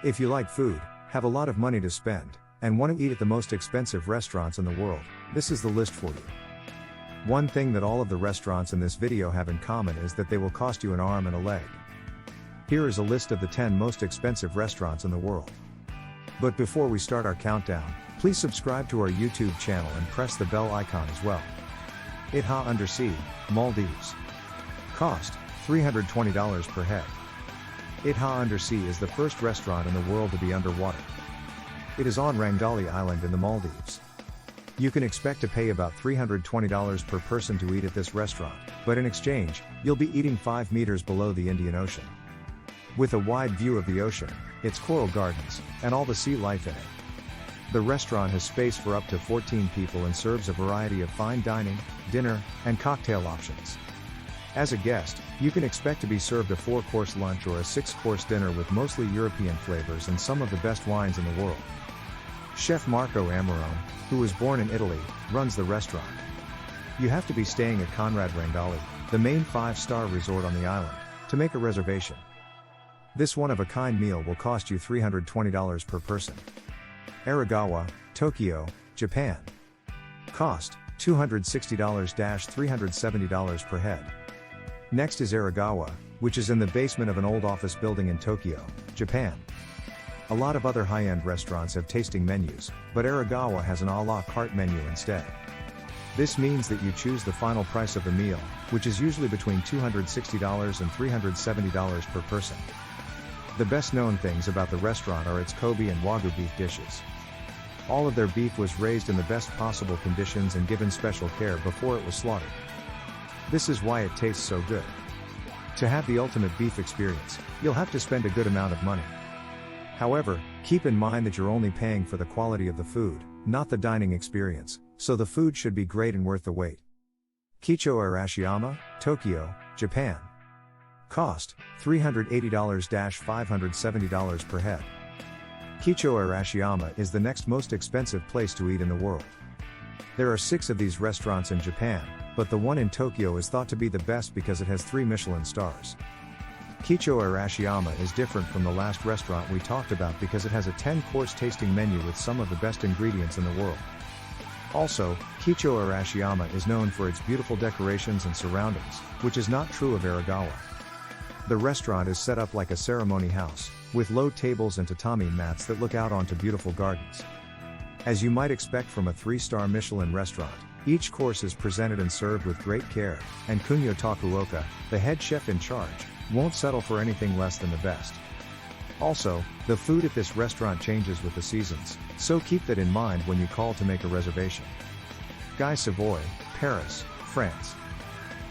If you like food, have a lot of money to spend, and want to eat at the most expensive restaurants in the world, this is the list for you. One thing that all of the restaurants in this video have in common is that they will cost you an arm and a leg. Here is a list of the 10 most expensive restaurants in the world. But before we start our countdown, please subscribe to our YouTube channel and press the bell icon as well. Itha Undersea, Maldives. Cost, $320 per head. Itha Undersea is the first restaurant in the world to be underwater. It is on Rangali Island in the Maldives. You can expect to pay about $320 per person to eat at this restaurant, but in exchange, you'll be eating 5 meters below the Indian Ocean. With a wide view of the ocean, its coral gardens, and all the sea life in it. The restaurant has space for up to 14 people and serves a variety of fine dining, dinner, and cocktail options. As a guest, you can expect to be served a 4-course lunch or a 6-course dinner with mostly European flavors and some of the best wines in the world. Chef Marco Amarone, who was born in Italy, runs the restaurant. You have to be staying at Conrad Rangali, the main 5-star resort on the island, to make a reservation. This one-of-a-kind meal will cost you $320 per person. Aragawa, Tokyo, Japan. Cost, $260–370 per head. Next is Aragawa, which is in the basement of an old office building in Tokyo, Japan. A lot of other high-end restaurants have tasting menus, but Aragawa has an à la carte menu instead. This means that you choose the final price of the meal, which is usually between $260 and $370 per person. The best known things about the restaurant are its Kobe and Wagyu beef dishes. All of their beef was raised in the best possible conditions and given special care before it was slaughtered. This is why it tastes so good. To have the ultimate beef experience, you'll have to spend a good amount of money. However, keep in mind that you're only paying for the quality of the food, not the dining experience, so the food should be great and worth the wait. Kicho Arashiyama, Tokyo, Japan. Cost, $380–570 per head. Kicho Arashiyama is the next most expensive place to eat in the world. There are 6 of these restaurants in Japan, but the one in Tokyo is thought to be the best because it has 3 Michelin stars. Kicho Arashiyama is different from the last restaurant we talked about because it has a 10-course tasting menu with some of the best ingredients in the world. Also, Kicho Arashiyama is known for its beautiful decorations and surroundings, which is not true of Aragawa. The restaurant is set up like a ceremony house, with low tables and tatami mats that look out onto beautiful gardens. As you might expect from a 3-star Michelin restaurant, each course is presented and served with great care, and Kunyo Takuoka, the head chef in charge, won't settle for anything less than the best. Also, the food at this restaurant changes with the seasons, so keep that in mind when you call to make a reservation. Guy Savoy, Paris, France.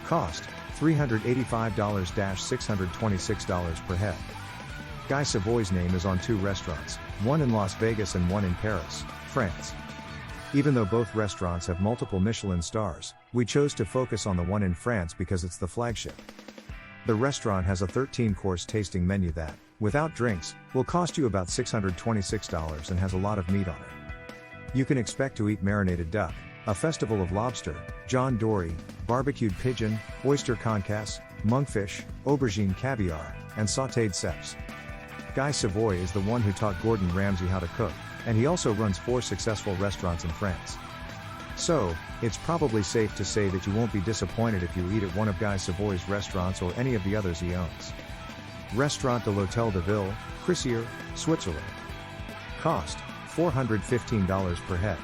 Cost, $385–626 per head. Guy Savoy's name is on 2 restaurants, one in Las Vegas and one in Paris, France. Even though both restaurants have multiple Michelin stars, we chose to focus on the one in France because it's the flagship. The restaurant has a 13-course tasting menu that, without drinks, will cost you about $626 and has a lot of meat on it. You can expect to eat marinated duck, a festival of lobster, John Dory, barbecued pigeon, oyster concasse, monkfish, aubergine caviar, and sautéed ceps. Guy Savoy is the one who taught Gordon Ramsay how to cook, and he also runs 4 successful restaurants in France. So, it's probably safe to say that you won't be disappointed if you eat at one of Guy Savoy's restaurants or any of the others he owns. Restaurant de l'Hôtel de Ville, Crisier, Switzerland. Cost, $415 per head.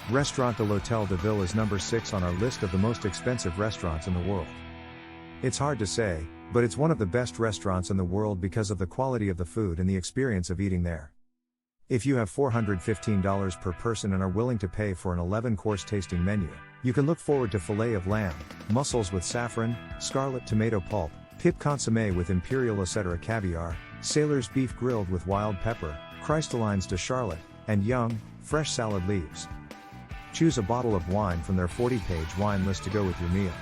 Restaurant de l'Hôtel de Ville is number 6 on our list of the most expensive restaurants in the world. It's hard to say, but it's one of the best restaurants in the world because of the quality of the food and the experience of eating there. If you have $415 per person and are willing to pay for an 11-course tasting menu, you can look forward to filet of lamb, mussels with saffron, scarlet tomato pulp, pip consommé with imperial etc. caviar, sailor's beef grilled with wild pepper, crystallines de Charlotte, and young, fresh salad leaves. Choose a bottle of wine from their 40-page wine list to go with your meal.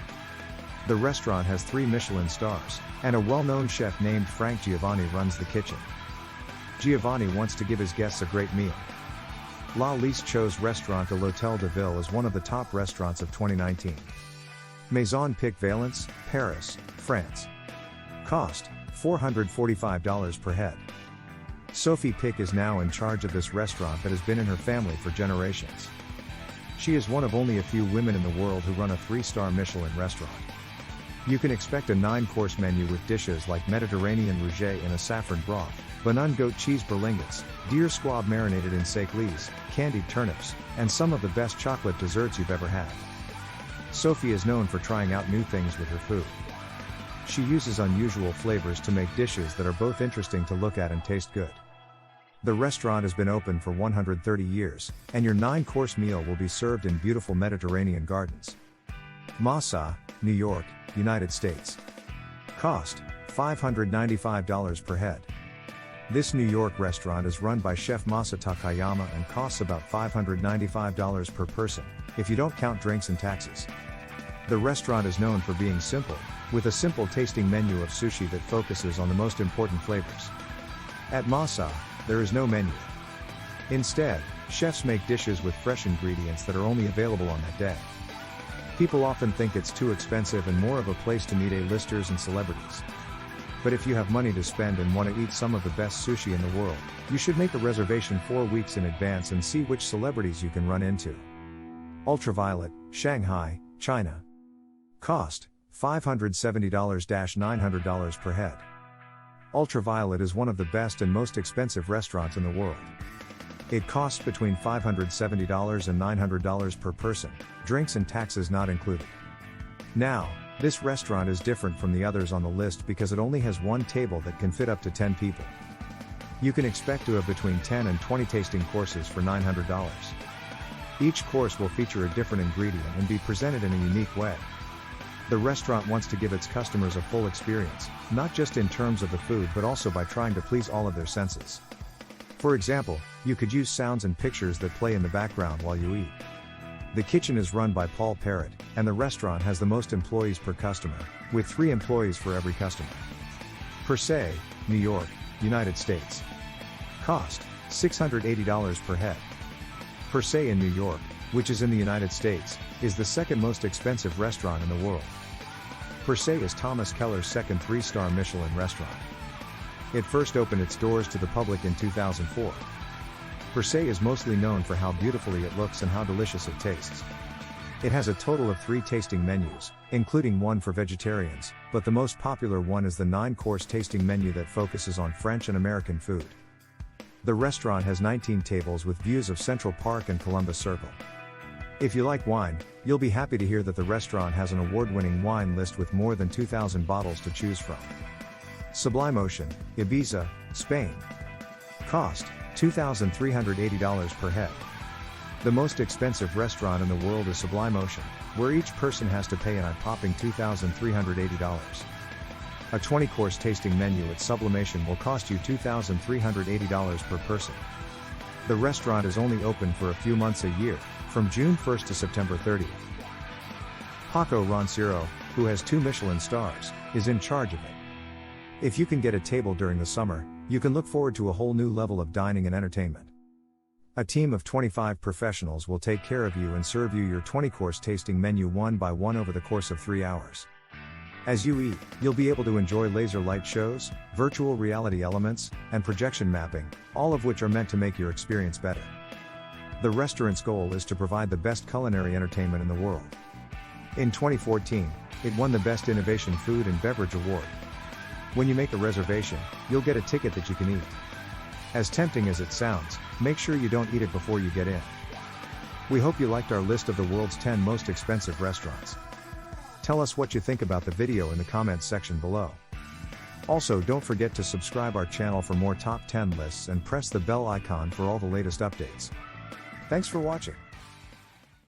The restaurant has 3 Michelin stars, and a well-known chef named Frank Giovanni runs the kitchen. Giovanni wants to give his guests a great meal. La Liste chose Restaurant de l'Hôtel de Ville as one of the top restaurants of 2019. Maison Pic Valence, Paris, France. Cost, $445 per head. Sophie Pick is now in charge of this restaurant that has been in her family for generations. She is one of only a few women in the world who run a 3-star Michelin restaurant. You can expect a 9-course menu with dishes like Mediterranean rouget in a saffron broth, Banan goat cheese berlingots, deer squab marinated in seiklis, candied turnips, and some of the best chocolate desserts you've ever had. Sophie is known for trying out new things with her food. She uses unusual flavors to make dishes that are both interesting to look at and taste good. The restaurant has been open for 130 years, and your 9-course meal will be served in beautiful Mediterranean gardens. Masa, New York, United States. Cost, $595 per head. This New York restaurant is run by Chef Masa Takayama and costs about $595 per person, if you don't count drinks and taxes. The restaurant is known for being simple, with a simple tasting menu of sushi that focuses on the most important flavors. At Masa, there is no menu. Instead, chefs make dishes with fresh ingredients that are only available on that day. People often think it's too expensive and more of a place to meet A-listers and celebrities. But if you have money to spend and want to eat some of the best sushi in the world, you should make a reservation 4 weeks in advance and see which celebrities you can run into. Ultraviolet, Shanghai, China. Cost, $570-$900 per head. Ultraviolet is one of the best and most expensive restaurants in the world. It costs between $570 and $900 per person, drinks and taxes not included. Now, this restaurant is different from the others on the list because it only has one table that can fit up to 10 people. You can expect to have between 10 and 20 tasting courses for $900. Each course will feature a different ingredient and be presented in a unique way. The restaurant wants to give its customers a full experience, not just in terms of the food but also by trying to please all of their senses. For example, you could use sounds and pictures that play in the background while you eat. The kitchen is run by Paul Parrott, and the restaurant has the most employees per customer, with 3 employees for every customer. Per se, New York, United States. Cost, $680 per head. Per se in New York, which is in the United States, is the second most expensive restaurant in the world. Per se is Thomas Keller's second 3-star Michelin restaurant. It first opened its doors to the public in 2004. Per se is mostly known for how beautifully it looks and how delicious it tastes. It has a total of 3 tasting menus, including one for vegetarians, but the most popular one is the 9-course tasting menu that focuses on French and American food. The restaurant has 19 tables with views of Central Park and Columbus Circle. If you like wine, you'll be happy to hear that the restaurant has an award-winning wine list with more than 2,000 bottles to choose from. Sublimotion, Ibiza, Spain. Cost, $2,380 per head. The most expensive restaurant in the world is Sublimotion, where each person has to pay an eye-popping $2,380. A 20-course tasting menu at Sublimotion will cost you $2,380 per person. The restaurant is only open for a few months a year, from June 1st to September 30th. Paco Roncero, who has 2 Michelin stars, is in charge of it. If you can get a table during the summer, you can look forward to a whole new level of dining and entertainment. A team of 25 professionals will take care of you and serve you your 20-course tasting menu one by one over the course of 3 hours. As you eat, you'll be able to enjoy laser light shows, virtual reality elements, and projection mapping, all of which are meant to make your experience better. The restaurant's goal is to provide the best culinary entertainment in the world. In 2014, it won the Best Innovation Food and Beverage Award. When you make a reservation, you'll get a ticket that you can eat. As tempting as it sounds, make sure you don't eat it before you get in. We hope you liked our list of the world's 10 most expensive restaurants. Tell us what you think about the video in the comments section below. Also, don't forget to subscribe our channel for more top 10 lists and press the bell icon for all the latest updates. Thanks for watching.